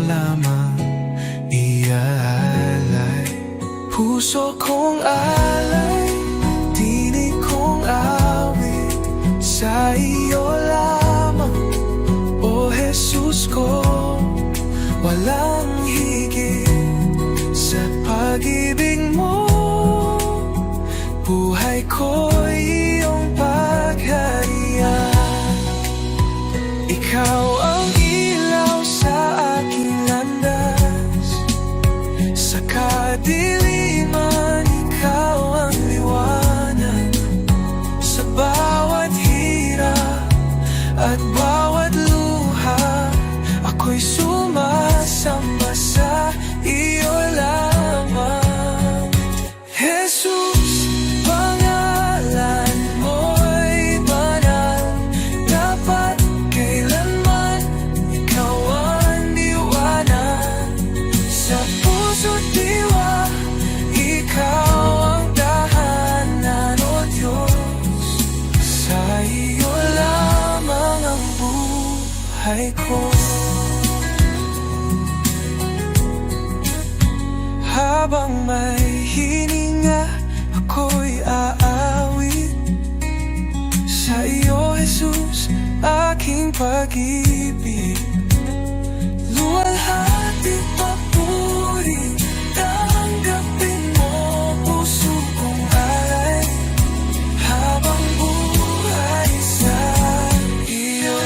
lamang iaalay. Puso kong alay, tinig kong awit, sa iyo lamang, O Jesus ko. Walang higit sa pag-ibig mo, buhay ko'y iyong pagharian. Ikaw ang ilaw sa aking landas, sa kadiliman ikaw ang liwanag. Sa bawat hirap at bawat luha, ako'y sumasamba sa iyo lamang. Jesus, pangalan mo'y banal, dapat kailanman ikaw ang liwanag. Sa puso't diwa, ikaw ang tahanan, O Diyos. Sa iyo lamang ang buhay ko. Habang may hininga, ako'y aawit sa iyo, Jesus, aking pag-ibig. Luwalhati papuri, tanggapin mo puso kong alay, habang buhay sa iyo.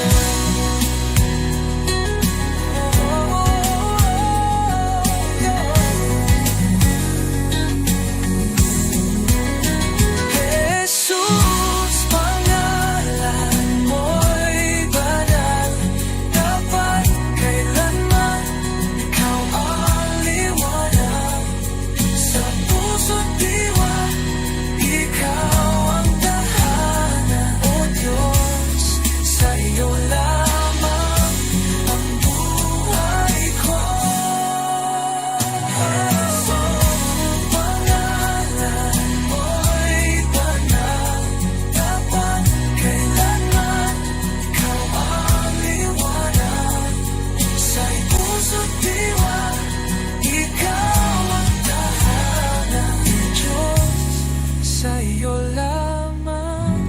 Sa iyo lamang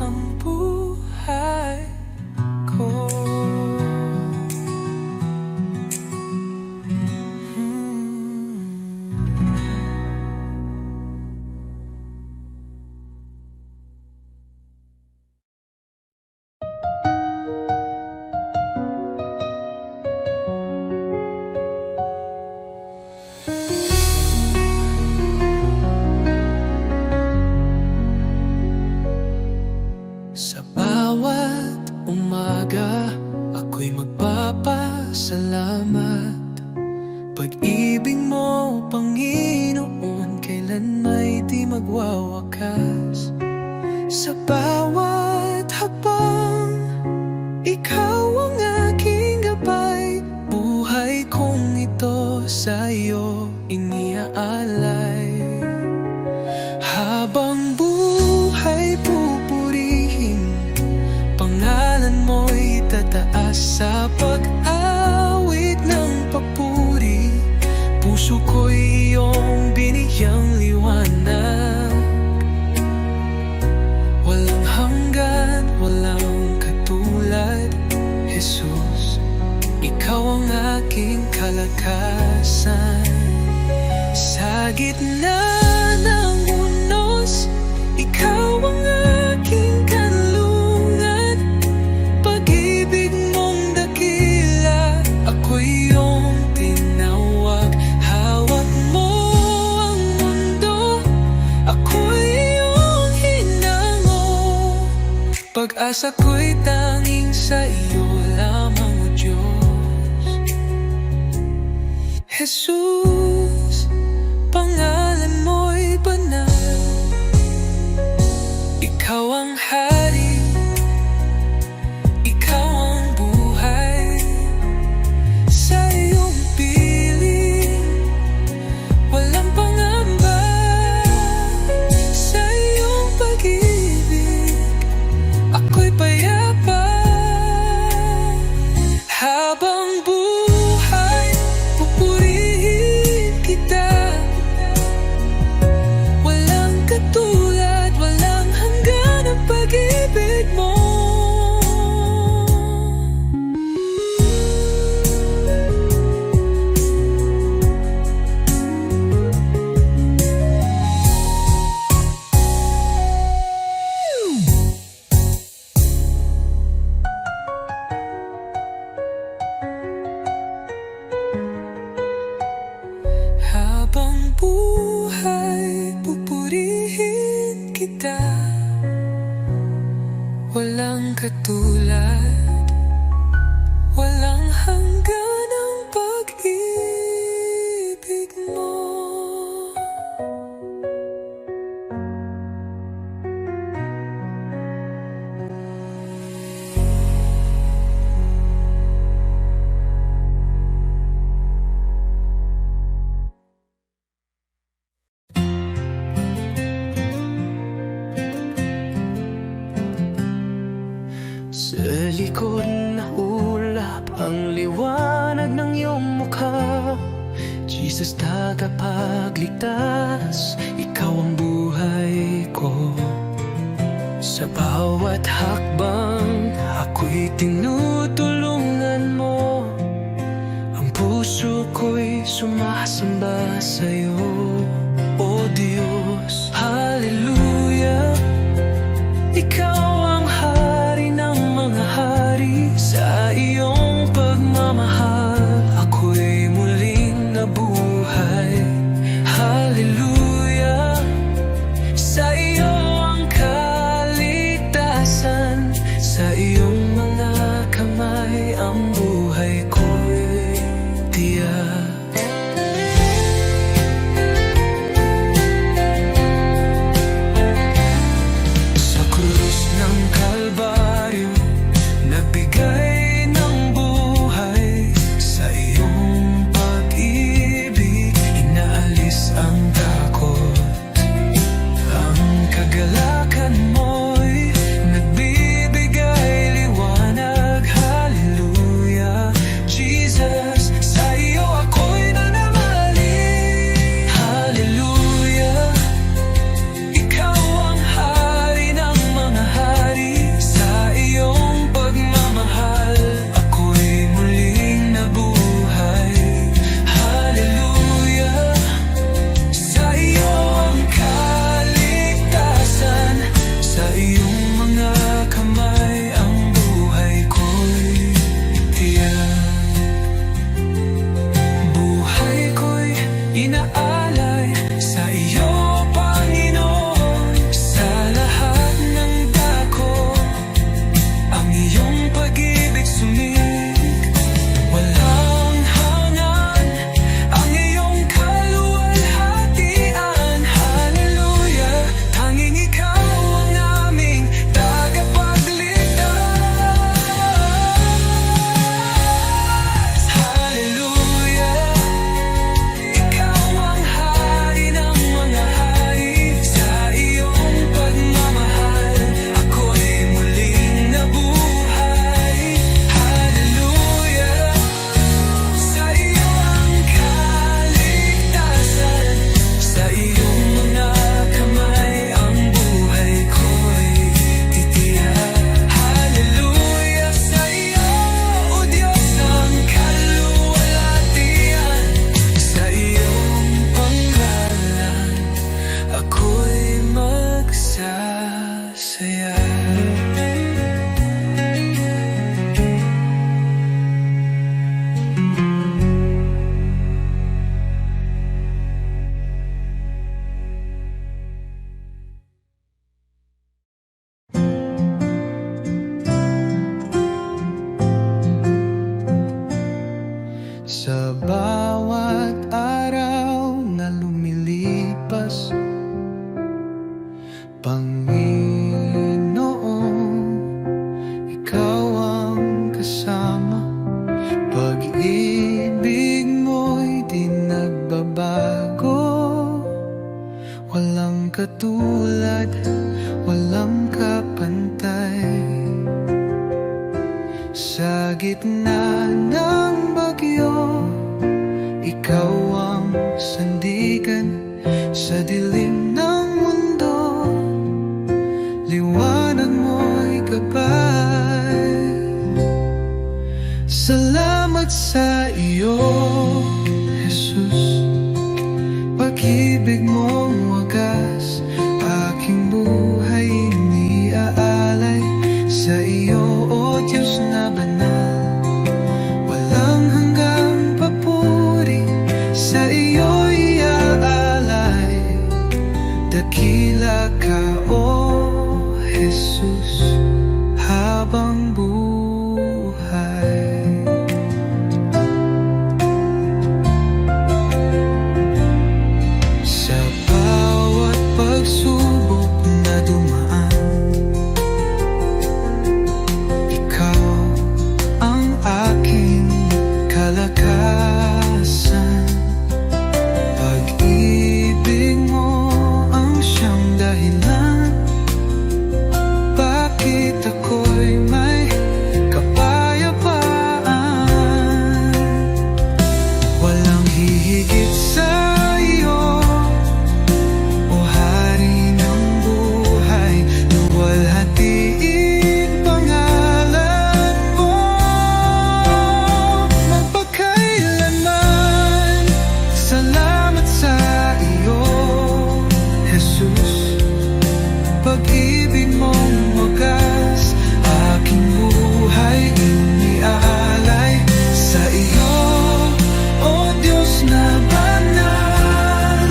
ang buhay ko. Sa bawat umaga, ako'y magpapasalamat. Pag-ibig mo, Panginoon, kailan may di magwawakas. Sa bawat habang, ikaw ang aking gabay. Buhay kong ito sa iyo iniaalay. Habang buhay pupurihin, pangalan mo'y tataas sa pag-awit ng papuri. Puso ko'y iyong binigyang liwanag, walang hanggan, walang katulad. Jesus, ikaw ang aking kalakasan. Sa gitna ng unos, ikaw ang aking kanlungan. Pag-ibig mong dakila, ako'y iyong tinawag. Hawak mo ang mundo, ako'y iyong hinango. Pag-asa ko'y tanging sa iyo lamang, O Diyos. Jesus, pangalan mo'y banal, ikaw ang hari, ikaw ang buhay. Sa iyong piling, walang pangamba. Sa iyong pag-ibig, ako'y payapa. Habang buhay katulad. Walang hanggan ang pag-ibig mo. Sa likod na ulap ang liwanag ng iyong mukha. Jesus, tagapagligtas, ikaw ang buhay ko. Sa bawat hakbang, ako'y tinutulungan mo. Ang puso ko'y sumasamba sa'yo, O Diyos. Hallelujah, ikaw ang hari ng mga hari. Sa iyong pagmamahal, ako'y muling nabuhay. Hallelujah, sa iyo ang kaligtasan. Sa iyong mga kamay ang buhay ko'y tiyak. Sa krus ng Kalbaryo, nagbigay ng buhay. Sa iyong pag-ibig, inaalis ang takot. Ang kagalakan mo'y nagbibigay liwanag. Hallelujah, Jesus, sa iyo ako'y nananalig. Hallelujah, ikaw ang hari ng mga hari. Sa iyong pagmamahal, ako'y muling nabuhay. Hallelujah, sa iyo ang kaligtasan. Sa iyong mga kamay ang buhay ko'y tiyak. Buhay ko'y inaalay sa iyo, Panginoon. Sa lahat ng dako, ang iyong pag-ibig sumig. Walang hangan ang iyong kaluwalhatian. Hallelujah, tanging ikaw ang aming tagapagligtas. Hallelujah, ikaw ang hari ng mga hari. Sa iyong pagmamahal, ako'y muling nabuhay. Hallelujah, sa iyo ang kaligtasan. Sa iyong mga kamay ang buhay ko'y titiyak. Hallelujah, sa iyo, O Diyos, ang kaluwalhatian. Sa iyong panggalan, ako'y magsasaya. Sa bawat araw na lumilipas, Panginoon, ikaw ang kasama. Pag-ibig mo'y di nagbabago. Walang katulad, walang kapantay. Sa gitna ng bagyo, ikaw ang higit sa iyo, o hari ng buhay, luwalhatiin pangalan mo magpakailanman. Salamat sa iyo, Jesus. Pag-ibig mong wagas, aking buhay iniaalay sa iyo, o Diyos na banal.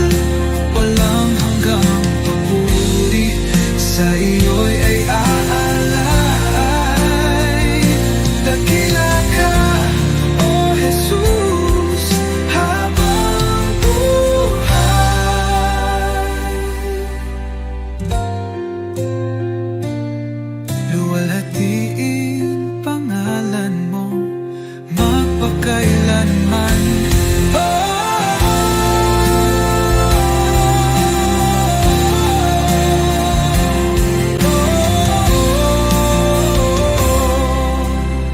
Walang hanggang papuri, sa iyo'y ay aalay. Dakila ka, o Jesus, habang buhay. Luwalhatiin pangalan mo magpakailanman.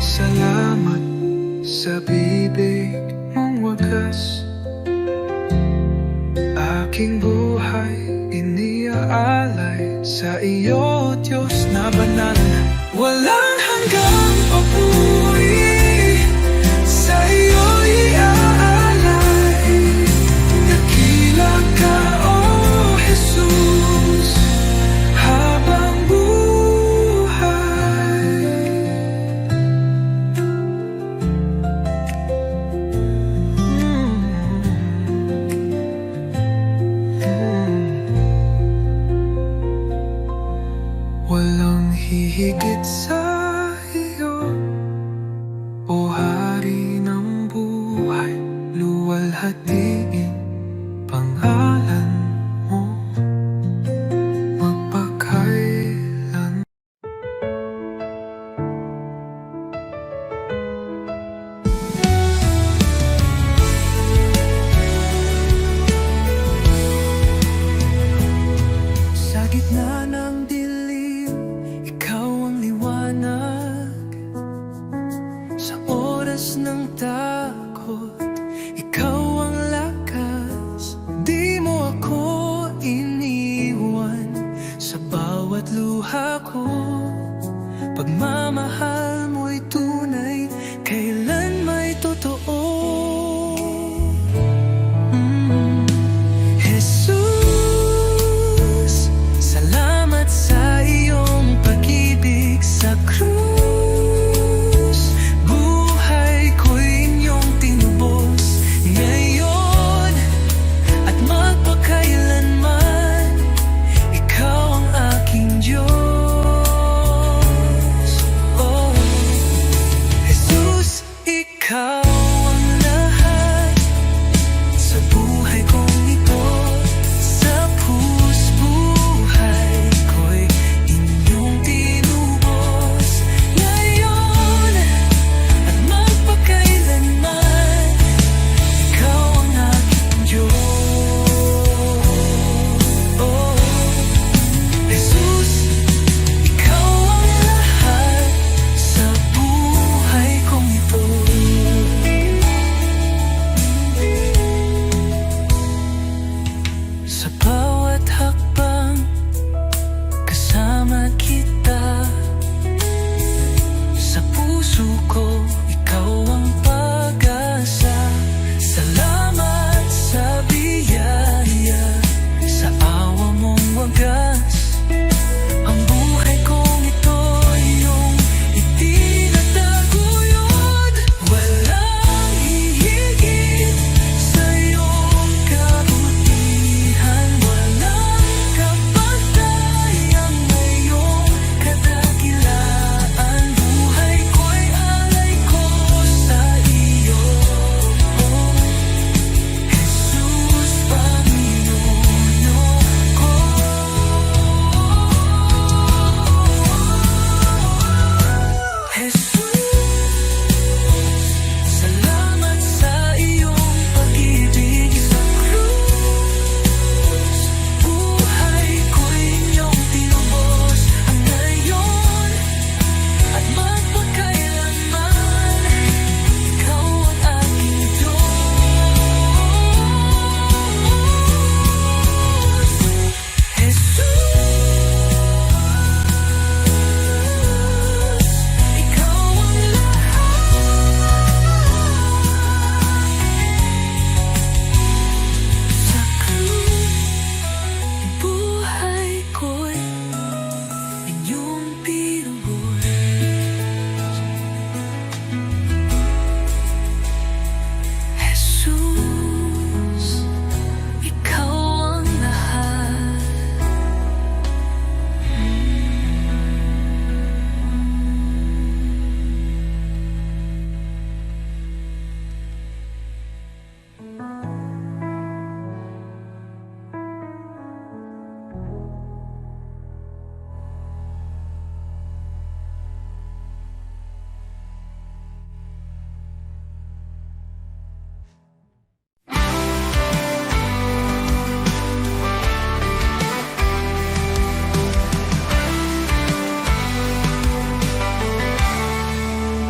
Salamat sa bibig mong wagas, aking buhay iniaalay sa iyo, Diyos na banal. Walang hanggang papuri, sa iyo'y iaalay. Dakila ka, o Jesus, habang buhay. Walang hihigit sa iyo, o hari ng buhay, luwalhatiin pangalan mo magpakailan. Sa gitna ng dilim, ikaw ang liwanag. Sa oras ng takot, ikaw ang lakas.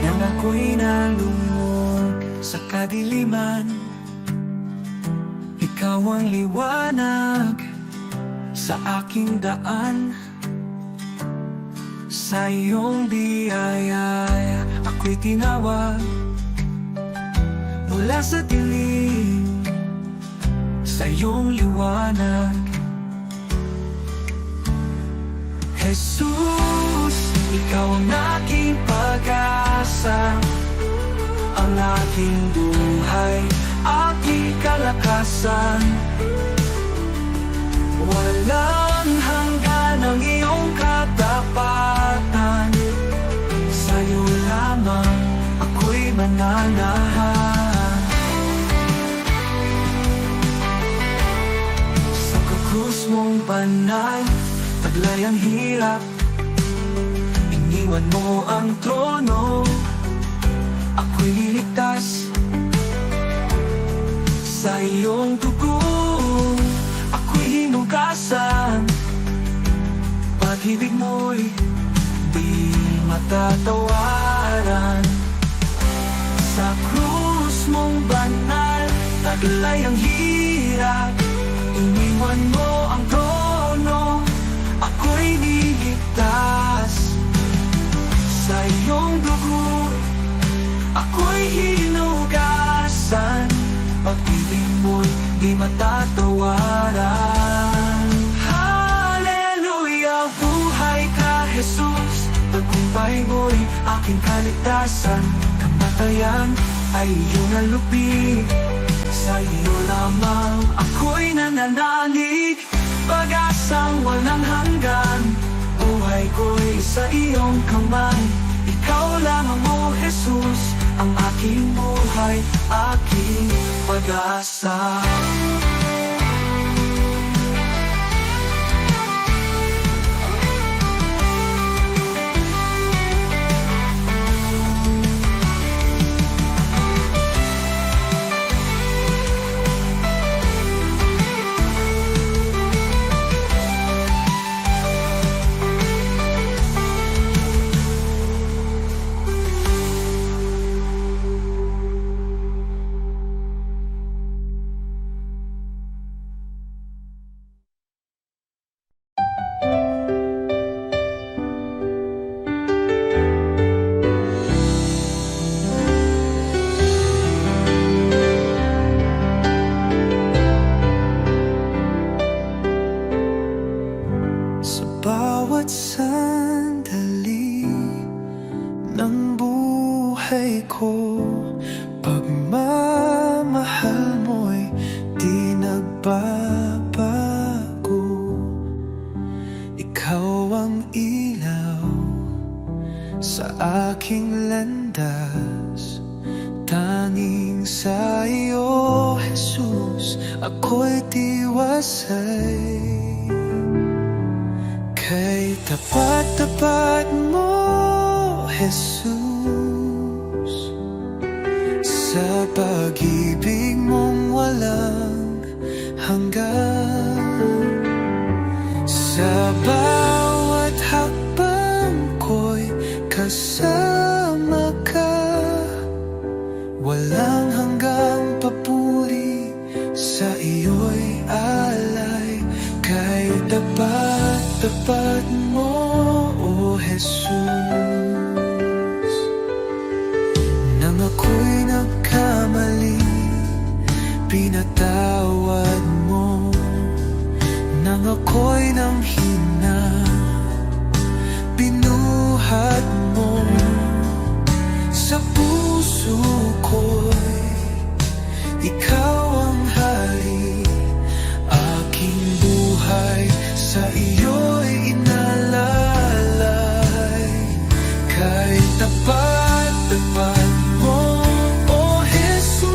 Nang ako'y nalungkot sa kadiliman, ikaw ang liwanag sa aking daan. Sa iyong biyaya ako'y tinawag mula sa dilim, sa iyong liwanag. Jesus, ikaw ang aking pag-asa, ang aking buhay, aking kalakasan. Walang hanggan ang iyong katapatan, sa'yo lamang ako'y mananahan. Sa krus mong banal, taglay ang hirap, iniwan mo ang trono, ako'y niligtas. Sa iyong dugo, ako'y hinugasan. Pag-ibig mo'y di matatawaran. Sa krus mong banal, taglay ang hirap, iniwan mo ang trono, ako'y niligtas. Sa iyong dugo, ako'y hinugasan. Pag-ibig mo'y di matatawaran. Hallelujah, buhay ka, Jesus. Tagumpay mo'y aking kaligtasan. Kamatayan ay iyong nalupi, sa iyo lamang ako'y nananalig. Pag-asang walang hanggan, buhay ko'y sa iyong kamay. Ikaw lamang, O Jesus, ang aking buhay, aking pag-asa. Bawat sandali ng buhay ko, pagmamahal mo'y di nagbabago. Ikaw ang ilaw sa aking landas, tanging sa iyo, Jesus, ako'y tiwasay. Kay tapat-tapat mo, Jesus, sa pag-ibig mong walang hanggan. Sa bawat hakbang ko'y kasama ka, walang hanggang papuri, sa iyo'y alay. Kay tapat-tapat mo, O Jesus. Nang ako'y nagkamali, pinatawad mo. Nang ako'y nanghina, binuhat mo. Sa puso ko'y ikaw ang hari, aking buhay sa iyo'y inalalay. Kay tapat-tapat mo, O Jesus.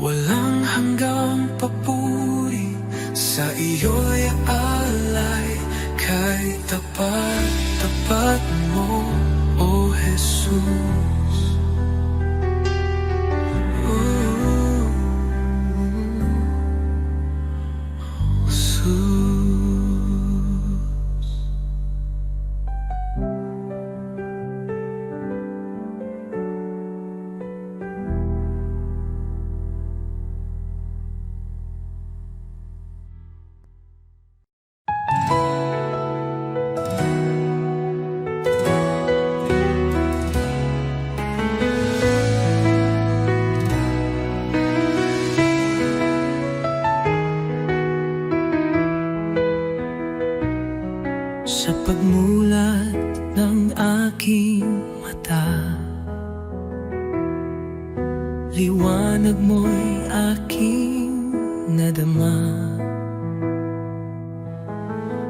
walang hanggang papuri, sa iyo'y alay, kay tapat-tapat mo, O Jesus. Sa pagmulat ng aking mata, liwanag mo'y aking nadama.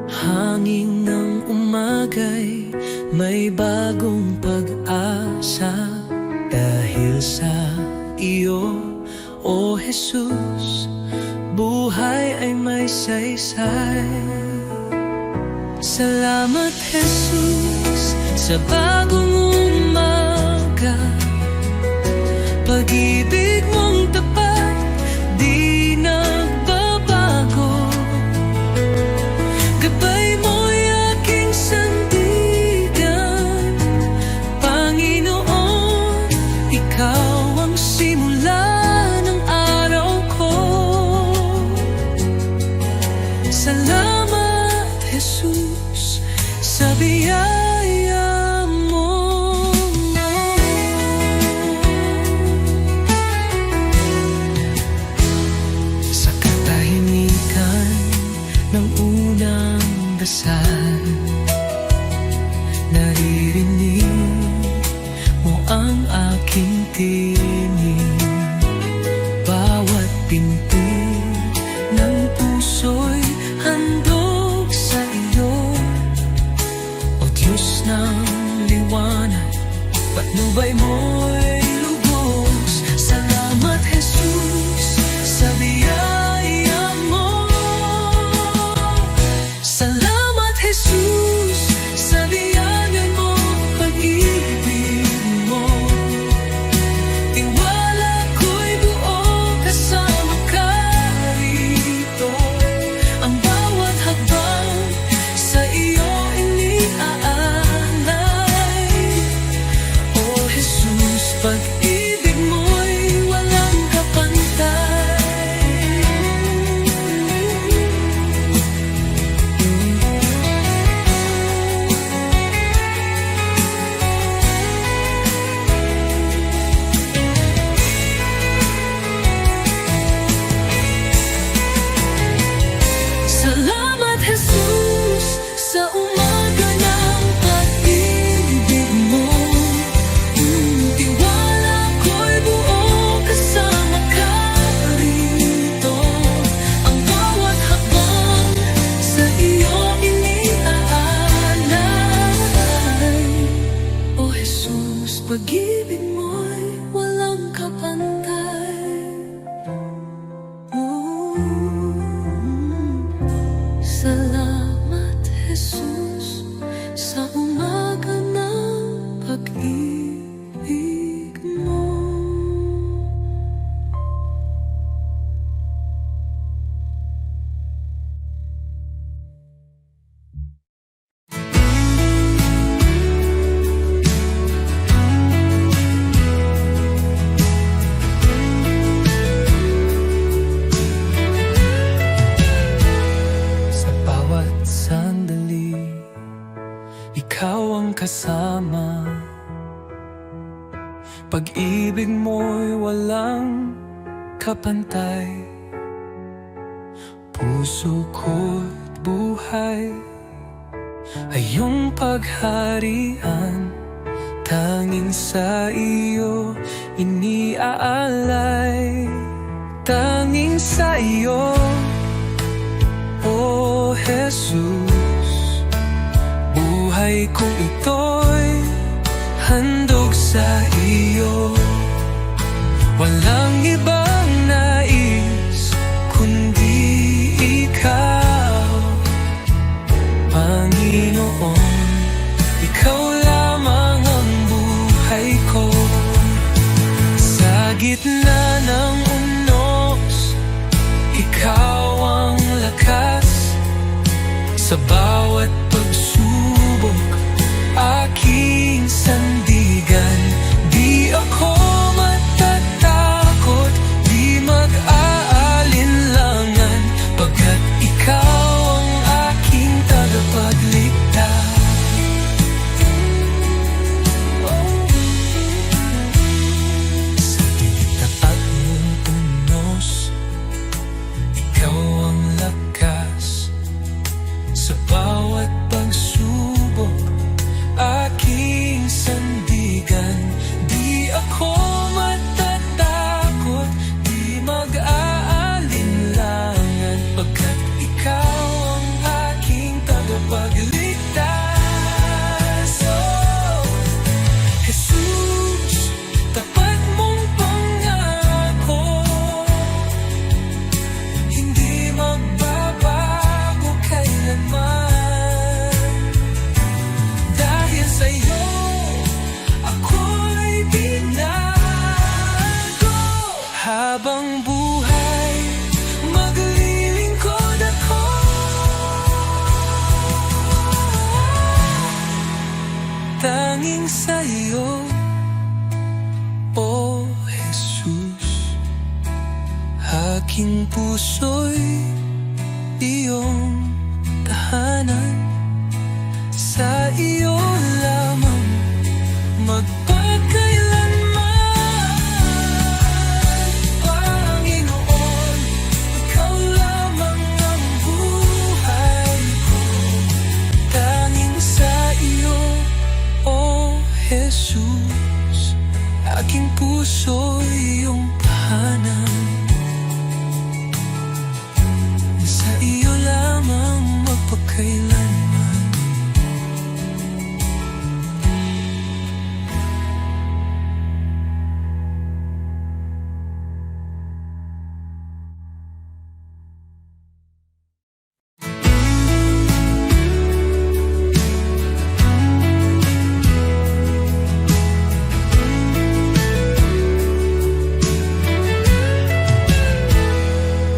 Hangin ng umagay may bagong pag-asa, dahil sa iyo, O Jesus, buhay ay may saysay. Salamat, Jesus, sa bagong umaga. Pag-ibig mong tapat, di nagbabago. Gabay mo'y aking sandigan. Panginoon, ikaw ang simula ng araw ko. Salamat, Jesus, sa biyaya mo. Sa katahimikan ng unang dasal, naririnig mo ang aking tinig. Bawat pinti ng puso'y handog sa iyo, O Diyos ng liwanag, patnubay mo'y lubos. Salamat, Jesus, sa biyaya mo. Salamat, Jesus, sa biyaya mo, pag-ibig mo. Tiwala ko'y buo kasama ka rito. Ang bawat hakbang sa iyo iniaalay. O Jesus, pag-ibig mo'y walang kapantay. Salamat, Jesus, sa umaga ng pag-ibig mo. Tiwala ko'y buo kasama ka rito. Ang bawat hakbang sa iyo iniaalay. O Jesus, pag-ibig mo'y walang kapantay. Salamat, Jesus, sa umaga ng pag-ibig mo. Sa bawat sandali, ikaw ang kasama. Pag-ibig mo'y walang kapantay. Puso ko't buhay ay iyong pagharian. Tanging sa iyo iniaalay. Tanging sa iyo, O Jesus, buhay kong ito'y handog sa iyo. Walang ibang ikaw ang lakas sa bawat pagsubok, aking sandigan. Di ako matatakot, di mag-aalinlangan, pagkat ikaw ang aking tagapagligtas. Sa tinitapat mong unos, ikaw ang lakas sa bawat pagsubok, aking sandigan. Di ako matatakot, di mag-aalinlangan, pagkat ikaw ang aking tagapagligtas. Oh, Jesus, tapat mong pangako, hindi magbabago kailanman. Dahil sa'yo, ako'y binago. Habang buhay, maglilingkod ako. Tanging sa'yo, O Jesus, aking puso'y iyong tahanan. Sa iyo lamang magpakailanman, Panginoon, ikaw lamang ang buhay ko. Tanging sa iyo, O Jesus, aking puso iyong tahanan. Sa iyo lamang magpakailanman.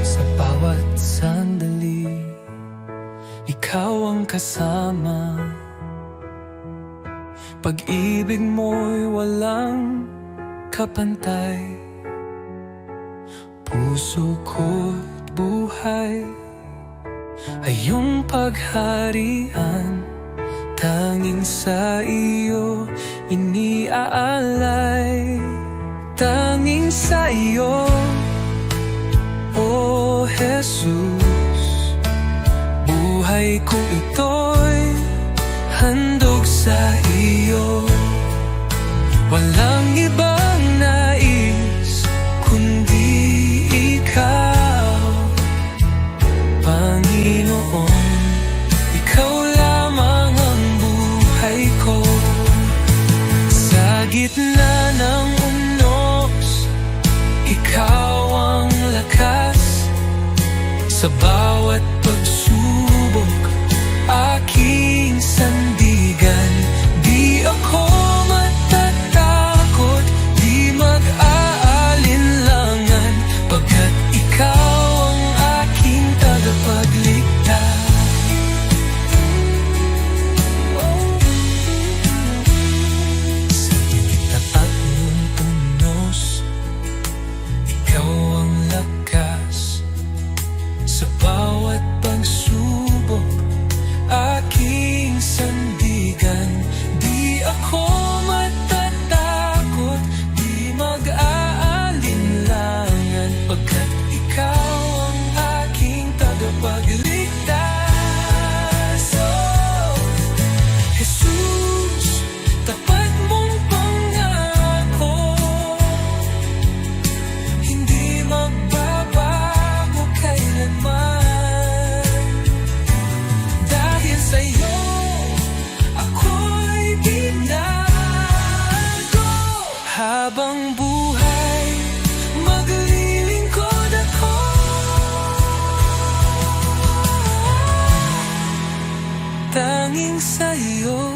Sa bawat sandali, ikaw ang kasama. Pag-ibig mo'y walang kapantay. Puso ko't buhay ay iyong pagharian. Tanging sa iyo iniaalay. Tanging sa iyo, O Jesus, buhay kong ito'y handog sa iyo. Walang ibang nais kundi ikaw, Panginoon. Ikaw lamang ang buhay ko. Sa gitna ng unos, ikaw ang lakas sa bawat pagsubok, aking sandigan. Di ako matatakot, di mag-aalinlangan, pagkat ikaw ang aking tagapagligtas. Sa tinitapat mong unos, ikaw ang lakas sa bawat pagsubok, aking sandigan. Di ako matatakot, di mag-aalinlangan, pagkat ikaw ang aking tagapagligtas. Oh, Jesus, tapat mong pangako, hindi magbabago kailanman. Dahil sa'yo, ako'y binago. Habang buhay, maglilingkod ako. Tanging sa'yo,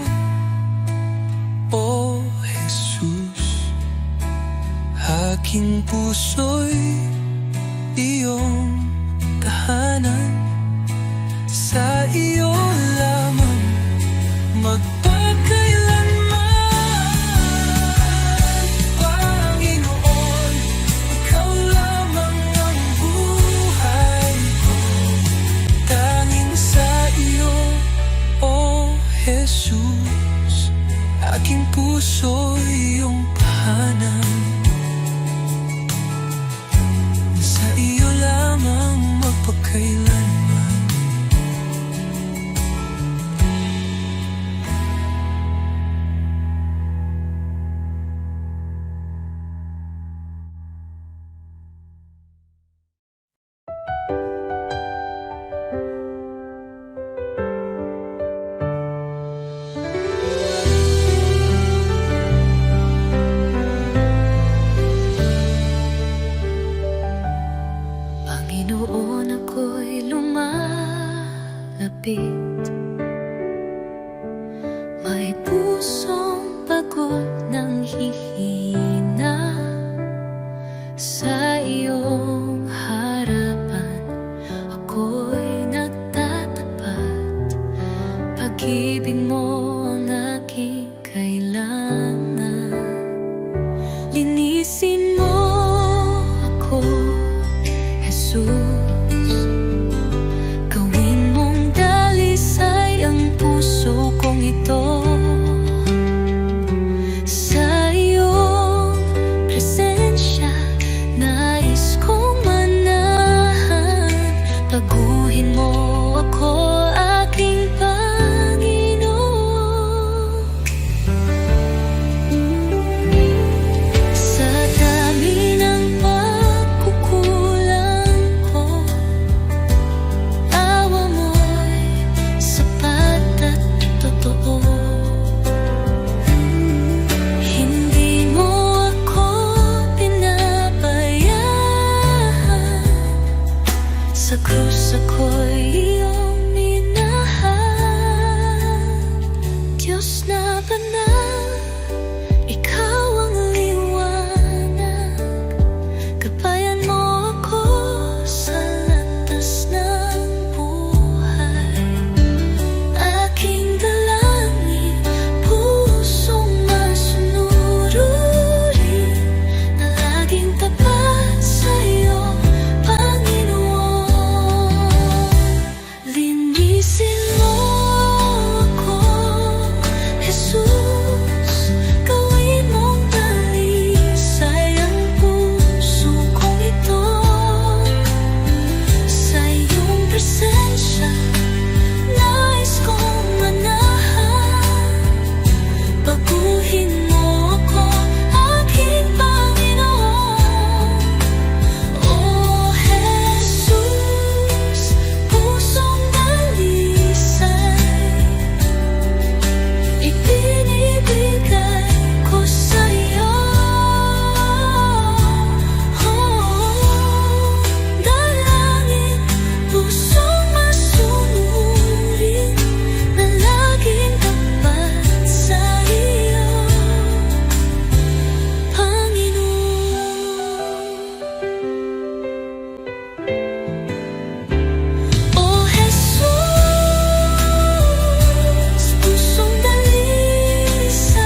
O Jesus, aking puso'y iyong tahanan. Sa iyo lamang magpakailanman. Panginoon, ikaw lamang ang buhay ko. Tanging sa iyo, O Jesus, aking puso iyong tahanan. Sa iyo lamang magpakailanman. Panginoon, ako'y lumalapit. May pusong pagod ng hihina. Sa iyong harapan ako'y nagtatapat. Pag-ibig mo ang aking kailangan. Linisin mo ako, Jesus. Gawin mong dalisay ang puso kong ito. Sa iyong presensya nais kong manahan. Baguhin mo ako, aking Panginoon. Sa dami ng pagkukulang ko, awa mo'y sapat at totoo. Hindi mo ako pinabayaan. Sa krus ako'y iyong minahal. Diyos na banal, ikaw ang liwanag. Gabayan mo ako sa landas ng buhay. Aking dalangin, pusong masunurin, na laging tapat sa iyo, Panginoon. Linisin mo ako, Jesus. Gawin mong dalisay ang puso kong ito. Sa iyong presensya nais kong manahan. Baguhin mo ako, aking Panginoon. O Jesus, pusong dalisay ibinibigay ko sa iyo. Dalangin, pusong masunurin, na laging tapat sa iyo, Panginoon. O Jesus, pusong dalisay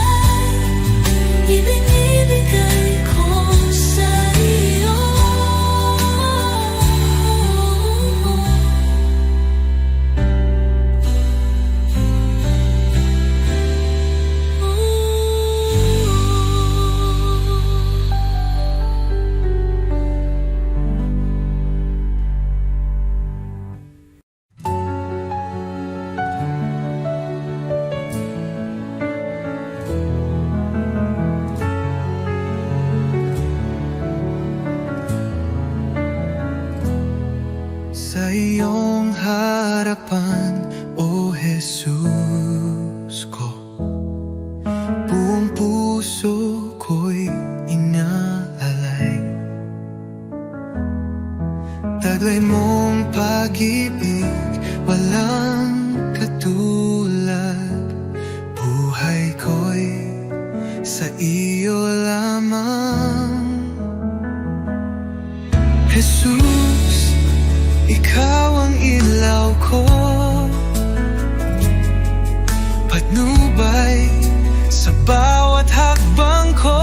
ibinibigay ko sa iyo. Sa iyong harapan, O Jesus ko, buong puso ko'y inaalay. Taglay mong pag-ibig, walang katulad. Buhay ko'y sa iyo lamang. Jesus, ikaw ang ilaw ko, patnubay sa bawat hakbang ko.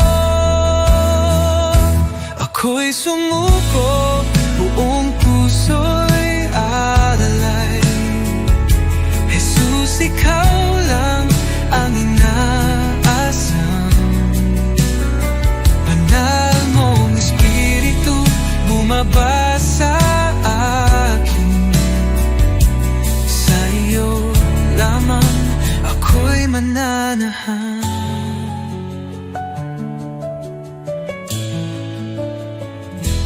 Ako'y sumuko, buong puso'y alalay. Jesus, ikaw lang ang inaasam. Banal mong Espiritu bumaba sa akin. Sa iyo lamang ako'y mananahan.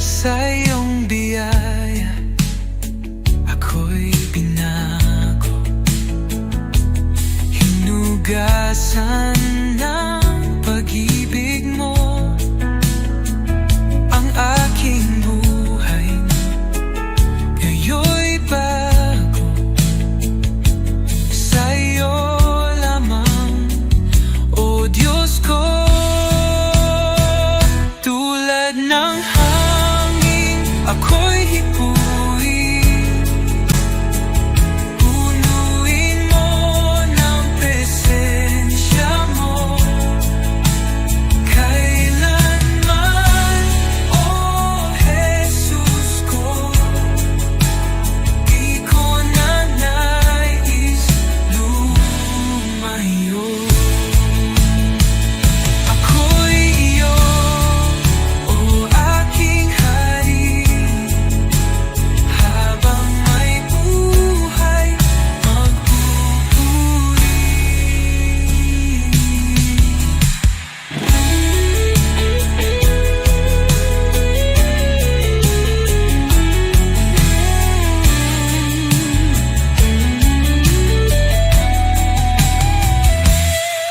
Sa iyong biyaya ako'y binago, hinugasan ng pag-ibig mo ang aking buhay. Ngayon'y bago, sa iyo lamang, o Diyos ko. Tulad ng ako'y hipuin, punuin mo ng presensya mo. Kailanman, o Jesus ko, di ko na nais lumayo. Ako'y iyo, o aking hari. Habang may buhay, magpupuri.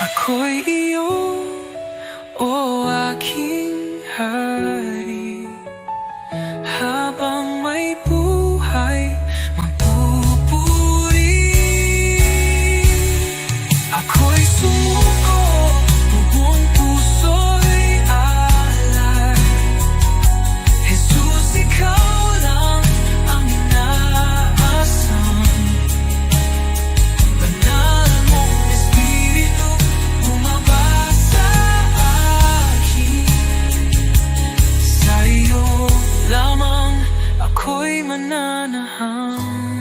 Ako'y iyo, o aking hari. Habang may buhay, magpupuri. Ako'y sumuko, buong puso'y alay. Jesus, ikaw lang ang inaasam. Banal mong Espiritu bumaba sa akin. Sa iyo lamang ako'y mananahan.